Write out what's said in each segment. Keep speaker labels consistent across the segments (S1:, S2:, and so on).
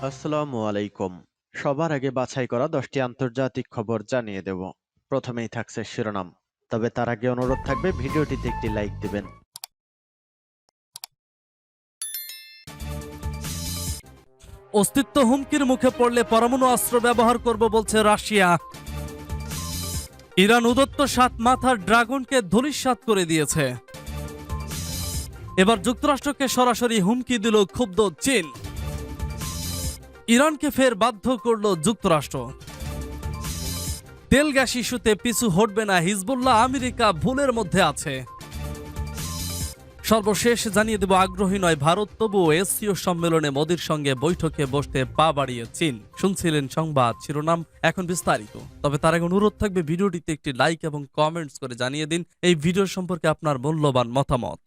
S1: আসসালামু আলাইকুম। সবার আগে বাছাই করা 10টি আন্তর্জাতিক খবর জানিয়ে দেব। প্রথমেই থাকছে শিরোনাম। তবে তার আগে অনুরোধ থাকবে ভিডিওটিতে একটি লাইক দিবেন।
S2: অস্তিত্ব হুমকির মুখে পড়লে পরমাণু অস্ত্র ব্যবহার করব বলছে রাশিয়া। ইরান উদত্ত 7 মাথার ড্রাগনকে ধূলিসাৎ করে দিয়েছে। এবার যুক্তরাষ্ট্রকে সরাসরি হুমকি দিল ক্ষুব্ধ চীন। ইরানকে ফের বাধ্য করল যুক্তরাষ্ট্র। তেল গ্যাস ইস্যুতে পিছু হটবে না হিজবুল্লাহ, আমেরিকা ভুলের মধ্যে আছে। সর্বশেষ জানিয়ে দেব, আগ্রহী নয় ভারত, তবুও এসসিও সম্মেলনে মোদির সঙ্গে বৈঠকে বসতে পা বাড়িয়ে চীন। শুনছিলেন সংবাদ শিরোনাম, এখন বিস্তারিত। তবে তার আগে অনুরোধ থাকবে ভিডিওটিতে একটি লাইক এবং কমেন্টস করে জানিয়ে দিন এই ভিডিও সম্পর্কে আপনার মূল্যবান মতামত।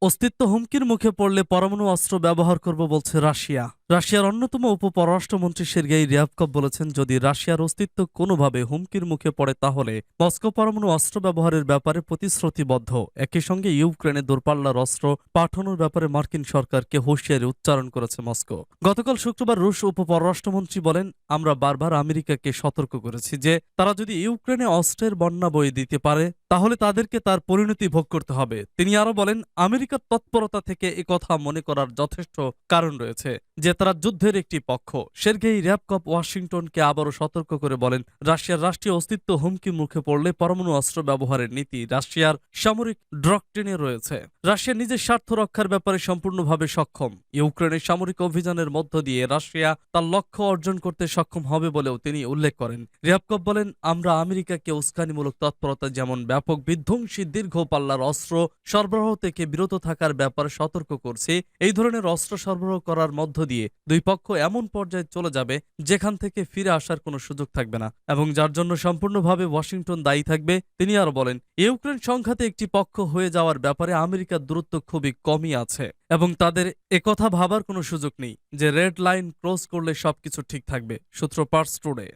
S2: অস্তিত্ব হুমকির মুখে পড়লে পরমাণু অস্ত্র ব্যবহার করব বলছে রাশিয়া। রাশিয়ার অন্যতম উপপররাষ্ট্রমন্ত্রী সের্গেই রিয়াবকভ বলেছেন, যদি রাশিয়ার অস্তিত্ব কোনোভাবে হুমকির মুখে পড়ে তাহলে মস্কো পরমাণু অস্ত্র ব্যবহারের ব্যাপারে প্রতিশ্রুতিবদ্ধ। একই সঙ্গে ইউক্রেনে দূরপাল্লার অস্ত্র পাঠানোর ব্যাপারে মার্কিন সরকারকে হুঁশিয়ারি উচ্চারণ করেছে মস্কো। গতকাল শুক্রবার রুশ উপপররাষ্ট্রমন্ত্রী বলেন, আমরা বারবার আমেরিকাকে সতর্ক করেছি যে তারা যদি ইউক্রেনে অস্ত্রের বন্যা বয়ে দিতে পারে তাহলে তাদেরকে তার পরিণতি ভোগ করতে হবে। তিনি আরো বলেন, আমেরিকার তৎপরতা থেকে একথা মনে করার যথেষ্ট কারণ রয়েছে যে তারা যুদ্ধের একটি পক্ষ। সের্গেই রিয়াবকভ ওয়াশিংটনকে আবারও সতর্ক করে বলেন, রাশিয়ার রাষ্ট্রীয় অস্তিত্ব হুমকি মুখে পড়লে পরমাণু অস্ত্র ব্যবহারের নীতি রাশিয়ার সামরিক ডক্ট্রিনে রয়েছে। রাশিয়া নিজের স্বার্থ রক্ষার ব্যাপারে সম্পূর্ণভাবে সক্ষম। ইউক্রেনের সামরিক অভিযানের মধ্য দিয়ে রাশিয়া তার লক্ষ্য অর্জন করতে সক্ষম হবে বলেও তিনি উল্লেখ করেন। রিয়াবকভ বলেন, আমরা আমেরিকাকে উস্কানিমূলক তৎপরতা, যেমন ব্যাপক বিধ্বংসী দীর্ঘ পাল্লার অস্ত্র সরবরাহ থেকে বিরত থাকার ব্যাপারে সতর্ক করছি। এই ধরনের অস্ত্র সরবরাহ করার মধ্য দিয়ে দুই পক্ষ এমন পর্যায়ে চলে যাবে যেখান থেকে ফিরে আসার কোনো সুযোগ থাকবে না এবং যার জন্য সম্পূর্ণভাবে ওয়াশিংটন দায়ী থাকবে। তিনি আরো বলেন, ইউক্রেন সংঘাতে একটি পক্ষ হয়ে যাওয়ার ব্যাপারে আমেরিকার দূরত্ব খুবই কমই আছে এবং তাদের একথা ভাবার কোনো সুযোগ নেই যে রেড লাইন ক্রস করলে সবকিছু ঠিক থাকবে। সূত্র পার্স টুডে।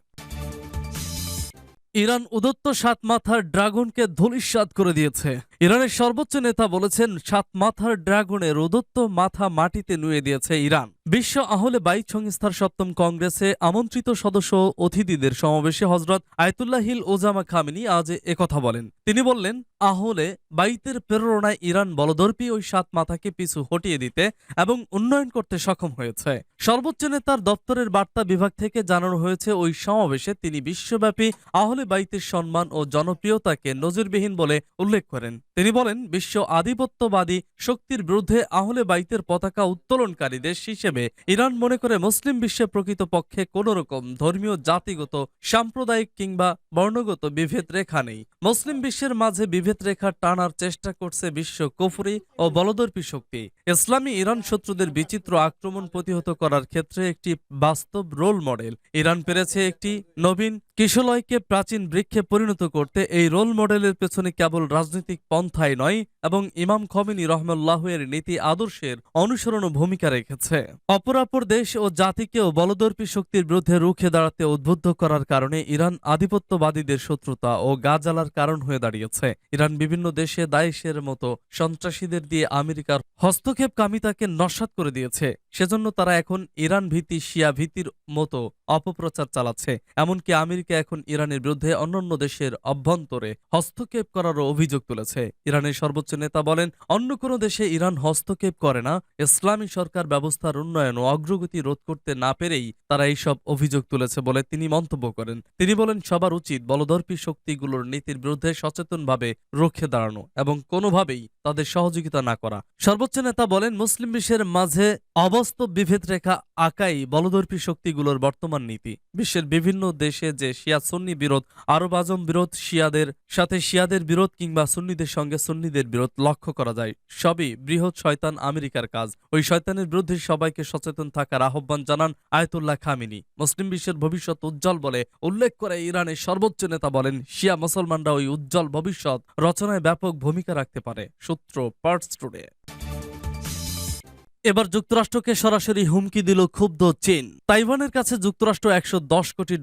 S2: ইরান উদত্ত 7 মাথার ড্রাগনকে ধূলিসাৎ করে দিয়েছে। ইরানের সর্বোচ্চ নেতা বলেছেন, 7 মাথার ড্রাগনের উদত্ত মাথা মাটিতে নুয়ে দিয়েছে ইরান। বিশ্ব আহলে বাইত সংস্থার 7ম কংগ্রেসে আমন্ত্রিত সদস্য অতিথিদের সমাবেশে হজরত আয়াতুল্লাহিল ওজামা খামেনি আজ একথা বলেন। তিনি বললেন, আহলে বাইতের প্রেরণায় ইরান বলদর্পী ওই 7 মাথাকে পিছু হটিয়ে দিতে এবং উন্নয়ন করতে সক্ষম হয়েছে। সর্বোচ্চ নেতার দপ্তরের বার্তা বিভাগ থেকে জানানো হয়েছে, ওই সমাবেশে তিনি বিশ্বব্যাপী আহলে বাইতের সম্মান ও জনপ্রিয়তাকে নজিরবিহীন বলে উল্লেখ করেন। তিনি বলেন, বিশ্ব আধিপত্যবাদী শক্তির বিরুদ্ধে আহলে বাইতের পতাকা উত্তোলনকারী দেশ হিসেবে ইরান মনে করে মুসলিম বিশ্বে প্রকৃতপক্ষে কোনো রকম ধর্মীয়, জাতিগত, সাম্প্রদায়িক কিংবা বর্ণগত বিভেদ রেখা নেই। মুসলিম বিশ্বের মাঝে বিভেদ রেখা টানার চেষ্টা করছে বিশ্ব কুফরি ও বলদর্পী শক্তি। ইসলামী ইরান শত্রুদের বিচিত্র আক্রমণ প্রতিহত করার ক্ষেত্রে একটি বাস্তব রোল মডেল। ইরান পেরেছে একটি নবীন কিশলয়কে প্রাচীন বৃক্ষে পরিণত করতে। এই রোল মডেলের পেছনে কেবল রাজনৈতিক পন্থাই নয় এবং ইমাম খমেনি রহমাল্লাহু এর নীতি আদর্শের অনুসরণ ভূমিকা রেখেছে। অপরাপর দেশ ও জাতিকেও বলদর্পী শক্তির বিরুদ্ধে রুখে দাঁড়াতে উদ্বুদ্ধ করার কারণে ইরান আধিপত্যবাদীদের শত্রুতা ও গা জ্বালার কারণ হয়ে দাঁড়িয়েছে। ইরান বিভিন্ন দেশে দায়েশের মতো সন্ত্রাসীদের দিয়ে আমেরিকার হস্তক্ষেপকামিতাকে নস্যাৎ করে দিয়েছে। সেজন্য তারা এখন ইরান ভীতি, শিয়া ভীতির মতো অপপ্রচার চালাচ্ছে। এমনকি আমেরিকা এখন ইরানের বিরুদ্ধে অন্যান্য দেশের অভ্যন্তরে হস্তক্ষেপ করারও অভিযোগ তুলেছে। ইরানের সর্বোচ্চ নেতা বলেন, অন্য কোনো দেশে ইরান হস্তক্ষেপ করে না। ইসলামী সরকার ব্যবস্থার উন্নয়ন ও অগ্রগতি রোধ করতে না পেরেই তারা এইসব অভিযোগ তুলেছে বলে তিনি মন্তব্য করেন। তিনি বলেন, সবার উচিত বলদর্পী শক্তিগুলোর নীতির বিরুদ্ধে সচেতনভাবে রুখে দাঁড়ানো এবং কোনোভাবেই তাদের সহযোগিতা না করা। সর্বোচ্চ নেতা বলেন, মুসলিম বিশ্বের মাঝে অবাস্তব বিভেদ রেখা আঁকাই বলদর্পী শক্তিগুলোর বর্তমান নীতি। বিশ্বের বিভিন্ন দেশে যে শিয়া সুন্নি বিরোধ, আরব আজম বিরোধ, শিয়াদের সাথে শিয়াদের বিরোধ কিংবা সুন্নিদের সঙ্গে সুন্নিদের বিরোধ লক্ষ্য করা যায়, সবই বৃহৎ শয়তান আমেরিকার কাজ। ওই শয়তানের বিরুদ্ধে সবাইকে সচেতন থাকার আহ্বান জানান আয়াতুল্লাহ খামেনি। মুসলিম বিশ্বের ভবিষ্যৎ উজ্জ্বল বলে উল্লেখ করে ইরানের সর্বোচ্চ নেতা বলেন, শিয়া মুসলমানরা ওই উজ্জ্বল ভবিষ্যৎ রচনায় ব্যাপক ভূমিকা রাখতে পারে। সূত্র পার্স টুডে। এবার যুক্তরাষ্ট্রকে সরাসরি হুমকি দিল ক্ষুব্ধ চীন। তাইওয়ানের কাছে যুক্তরাষ্ট্র $110 কোটি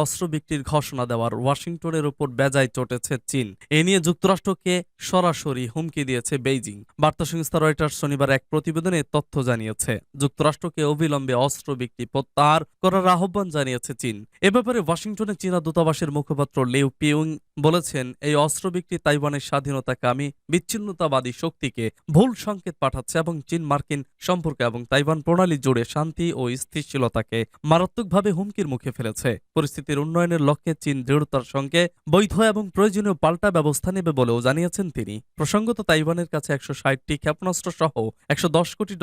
S2: অস্ত্র বিক্রির ঘোষণা দেওয়ার ওয়াশিংটনের উপর বেজায় চটেছে চীন। এ নিয়ে যুক্তরাষ্ট্রকে সরাসরি হুমকি দিয়েছে বেইজিং। বার্তা সংস্থা রয়টার্স শনিবার এক প্রতিবেদনে তথ্য জানিয়েছে, যুক্তরাষ্ট্রকে অবিলম্বে অস্ত্র বিক্রি প্রত্যাহার করার আহ্বান জানিয়েছে চীন। এ ব্যাপারে ওয়াশিংটনে চীনা দূতাবাসের মুখপাত্র লিউ পিউং বলেছেন, এই অস্ত্র বিক্রি তাইওয়ানের স্বাধীনতাকামী বিচ্ছিন্নতাবাদী শক্তিকে ভুল সংকেত পাঠাচ্ছে এবং চীন মার্কিন সম্পর্ক এবং তাইওয়ান প্রণালী জুড়ে শান্তি ও স্থিতিশীলতাকে মারাত্মকভাবে হুমকির মুখে ফেলেছে। পরিস্থিতির উন্নয়নের লক্ষ্যে চীন দৃঢ়তার সঙ্গে বৈধ এবং প্রয়োজনীয় পাল্টা ব্যবস্থা নেবে বলেও জানিয়েছেন তিনি। প্রসঙ্গত, তাইওয়ানের কাছে 160টি ক্ষেপণাস্ত্র সহ $110 কোটি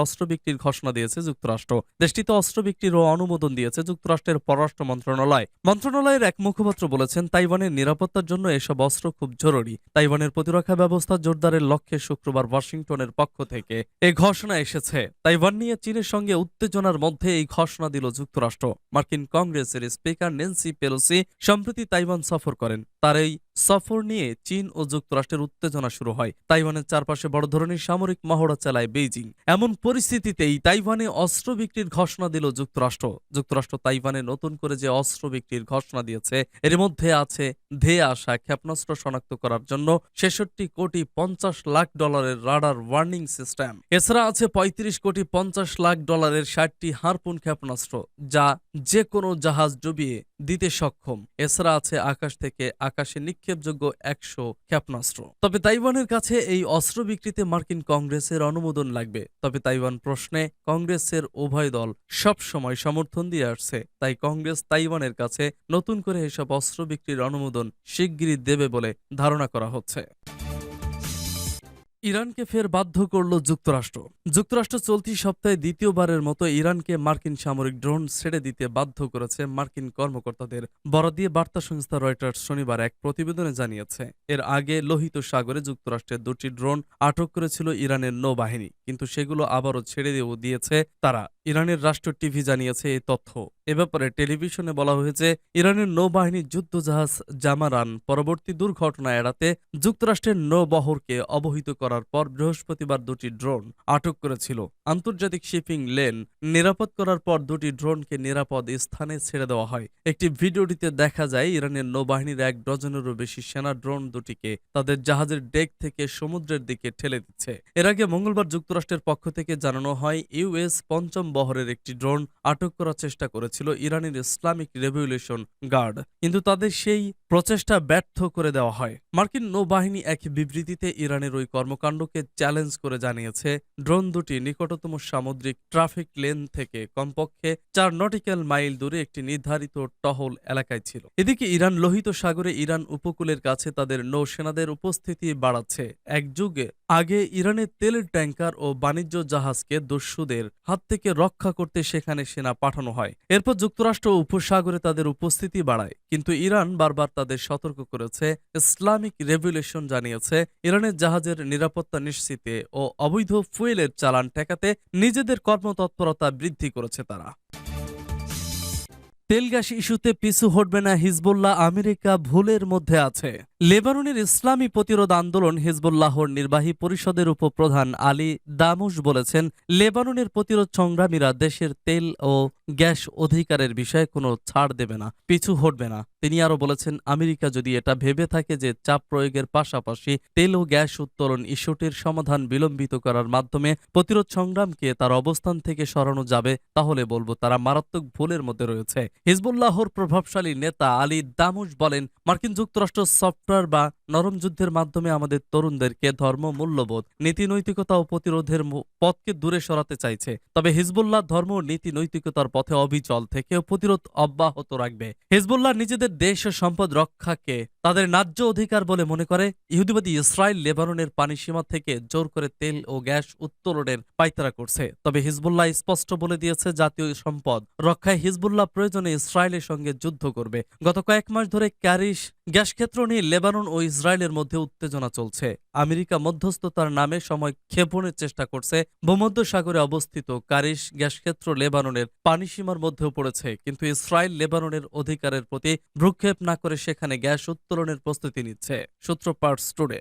S2: অস্ত্র বিক্রির ঘোষণা দিয়েছে যুক্তরাষ্ট্র। দেশটিতে অস্ত্র বিক্রিরও অনুমোদন দিয়েছে যুক্তরাষ্ট্রের পররাষ্ট্র মন্ত্রণালয়। মন্ত্রণালয়ের এক মুখপাত্র বলেছেন, তাইওয়ানের নিরাপত্তার জন্য এসব অস্ত্র খুব জরুরি। তাইওয়ানের প্রতিরক্ষা ব্যবস্থা জোরদারের লক্ষ্যে শুক্রবার ওয়াশিংটনের পক্ষ থেকে এ ঘোষণা এসেছে। তাইওয়ান নিয়ে চীনের সঙ্গে উত্তেজনার মধ্যে এই ঘোষণা দিল যুক্তরাষ্ট্র। মার্কিন কংগ্রেসের স্পিকার ন্যান্সি পেলোসি সম্প্রতি তাইওয়ান সফর করেন। তার এই সফর নিয়ে চীন ও যুক্তরাষ্ট্রের উত্তেজনা শুরু হয়। তাইওয়ানের চারপাশে বড় ধরনের সামরিক মহড়া চালায় বেইজিং। এমন পরিস্থিতিতেই তাইওয়ানে অস্ত্র বিক্রির ঘোষণা দিল যুক্তরাষ্ট্র। যুক্তরাষ্ট্র তাইওয়ানে নতুন করে যে অস্ত্র বিক্রির ঘোষণা দিয়েছে, এর মধ্যে আছে ধেয়ে আসা ক্ষেপণাস্ত্র শনাক্ত করার জন্য $66 কোটি 50 লাখ রাডার ওয়ার্নিং সিস্টেম। এছাড়া আছে $35 কোটি 50 লাখ 60টি হারপুন ক্ষেপণাস্ত্র, যা যে কোনো জাহাজ ডুবিয়ে দিতে সক্ষম। এছাড়া আছে আকাশ থেকে আকাশে নিক্ষেপযোগ্য 100 ক্ষেপণাস্ত্র। তবে তাইওয়ানের কাছে এই অস্ত্র বিক্রিতে মার্কিন কংগ্রেসের অনুমোদন লাগবে। তবে তাইওয়ান প্রশ্নে কংগ্রেসের উভয় দল সব সময় সমর্থন দিয়ে আসছে। তাই কংগ্রেস তাইওয়ানের কাছে নতুন করে এসব অস্ত্র বিক্রির অনুমোদন শিগগিরই দেবে বলে ধারণা করা হচ্ছে। ইরানকে ফের বাধ্য করল যুক্তরাষ্ট্র। যুক্তরাষ্ট্র চলতি সপ্তাহে দ্বিতীয়বারের মতো ইরানকে মার্কিন সামরিক ড্রোন ছেড়ে দিতে বাধ্য করেছে মার্কিন কর্মকর্তাদের। বরাদ দিয়ে বার্তা সংস্থা রয়টার্স শনিবার এক প্রতিবেদনে জানিয়েছে, এর আগে লোহিত সাগরে যুক্তরাষ্ট্রের 2টি ড্রোন আটক করেছিল ইরানের নৌবাহিনী, কিন্তু সেগুলো আবারও ছেড়ে দিয়েছে তারা। ইরানের রাষ্ট্র টিভি জানিয়েছে এই তথ্য। এ ব্যাপারে টেলিভিশনে বলা হয়েছে, ইরানের নৌবাহিনীর যুদ্ধজাহাজ জামারান পরবর্তী দুর্ঘটনা এড়াতে যুক্তরাষ্ট্রের নৌবহরকে অবহিত করার পর বৃহস্পতিবার 2টি ড্রোন আটক করেছিল। আন্তর্জাতিক শিপিং লেন নিরাপদ করার পর 2টি ড্রোনকে নিরাপদ স্থানে ছেড়ে দেওয়া হয়। একটি ভিডিওটিতে দেখা যায় ইরানের নৌবাহিনীর 1 ডজনেরও বেশি সেনা ড্রোন দুটিকে তাদের জাহাজের ডেক থেকে সমুদ্রের দিকে ঠেলে দিচ্ছে। এর আগে মঙ্গলবার যুক্তরাষ্ট্রের পক্ষ থেকে জানানো হয়, ইউএস 5ম বহরের একটি ড্রোন আটক করার চেষ্টা করেছিল ইরানের ইসলামিক রেভলিউশন গার্ড, কিন্তু তাদের সেই প্রচেষ্টা ব্যর্থ করে দেওয়া হয়। মার্কিন নৌবাহিনী এক বিবৃতিতে ইরানের ওই কর্মকাণ্ডকে চ্যালেঞ্জ করে জানিয়েছে, ড্রোন দুটি নিকটতম সামুদ্রিক ট্রাফিক লেন থেকে কমপক্ষে 4 নটিক্যাল মাইল দূরে একটি নির্ধারিত টহল এলাকায় ছিল। এদিকে ইরান লোহিত সাগরে ইরান উপকূলের কাছে তাদের নৌসেনাদের উপস্থিতি বাড়াচ্ছে। এক যুগে আগে ইরানের তেলের ট্যাঙ্কার ও বাণিজ্য জাহাজকে দস্যুদের হাত থেকে রক্ষা করতে সেখানে সেনা পাঠানো হয়। এরপর যুক্তরাষ্ট্র উপসাগরে তাদের উপস্থিতি বাড়ায়, কিন্তু ইরান বারবার তাদের সতর্ক করেছে। ইসলামিক রেভলিউশন জানিয়েছে, ইরানের জাহাজের নিরাপত্তা নিশ্চিতে ও অবৈধ ফুয়েলের চালান ঠেকাতে নিজেদের কর্মতৎপরতা বৃদ্ধি করেছে তারা। তেল গ্যাস ইস্যুতে পিছু হটবে না হিজবুল্লাহ, আমেরিকা ভুলের মধ্যে আছে। লেবাননের ইসলামী প্রতিরোধ আন্দোলন হিজবুল্লাহর নির্বাহী পরিষদের উপপ্রধান আলী দামুশ বলেছেন, লেবাননের প্রতিরোধ সংগ্রামীরা দেশের তেল ও গ্যাস অধিকারের বিষয়ে কোনো ছাড় দেবে না, পিছু হটবে না। তিনি আরও বলেছেন, আমেরিকা যদি এটা ভেবে থাকে যে চাপ প্রয়োগের পাশাপাশি তেল ও গ্যাস উত্তোলন ইস্যুটির সমাধান বিলম্বিত করার মাধ্যমে প্রতিরোধ সংগ্রামকে তার অবস্থান থেকে সরানো যাবে, তাহলে বলবো তারা মারাত্মক ভুলের মধ্যে রয়েছে। হিজবুল্লাহর প্রভাবশালী নেতা আলী দামুশ বলেন, মার্কিন যুক্তরাষ্ট্র সফটওয়্যার বা নরম যুদ্ধের মাধ্যমে আমাদের তরুণদেরকে ধর্ম, মূল্যবোধ, নীতি নৈতিকতা ও প্রতিরোধের পথকে দূরে সরাতে চাইছে। তবে হিজবুল্লাহ ধর্ম ও নীতি নৈতিকতার পথে অবিচল থেকেও প্রতিরোধ অব্যাহত রাখবে। হিজবুল্লাহ নিজেদের দেশ ও সম্পদ রক্ষাকে তাদের ন্যায্য অধিকার বলে মনে করে। ইহুদিবাদী ইসরায়েল লেবাননের পানিসীমা থেকে জোর করে তেল ও গ্যাস উত্তোলনের পায়তারা করছে। তবে হিজবুল্লাহ স্পষ্ট বলে দিয়েছে, জাতীয় সম্পদ রক্ষায় হিজবুল্লাহ প্রয়োজনে ইসরায়েলের সঙ্গে যুদ্ধ করবে। গত কয়েক মাস ধরে ক্যারিশ গ্যাস ক্ষেত্র নিয়ে লেবানন ও ইসরায়েলের মধ্যে উত্তেজনা চলছে। আমেরিকা মধ্যস্থতার নামে সময় ক্ষেপণের চেষ্টা করছে। ভূমধ্যসাগরে অবস্থিত কারিশ গ্যাস ক্ষেত্র লেবাননের পানিসীমার মধ্যেও পড়েছে, কিন্তু ইসরায়েল লেবাননের অধিকারের প্রতি ভ্রুক্ষেপ না করে সেখানে গ্যাস উত্তোলনের প্রস্তুতি নিচ্ছে। সূত্র পার্টস টুডে।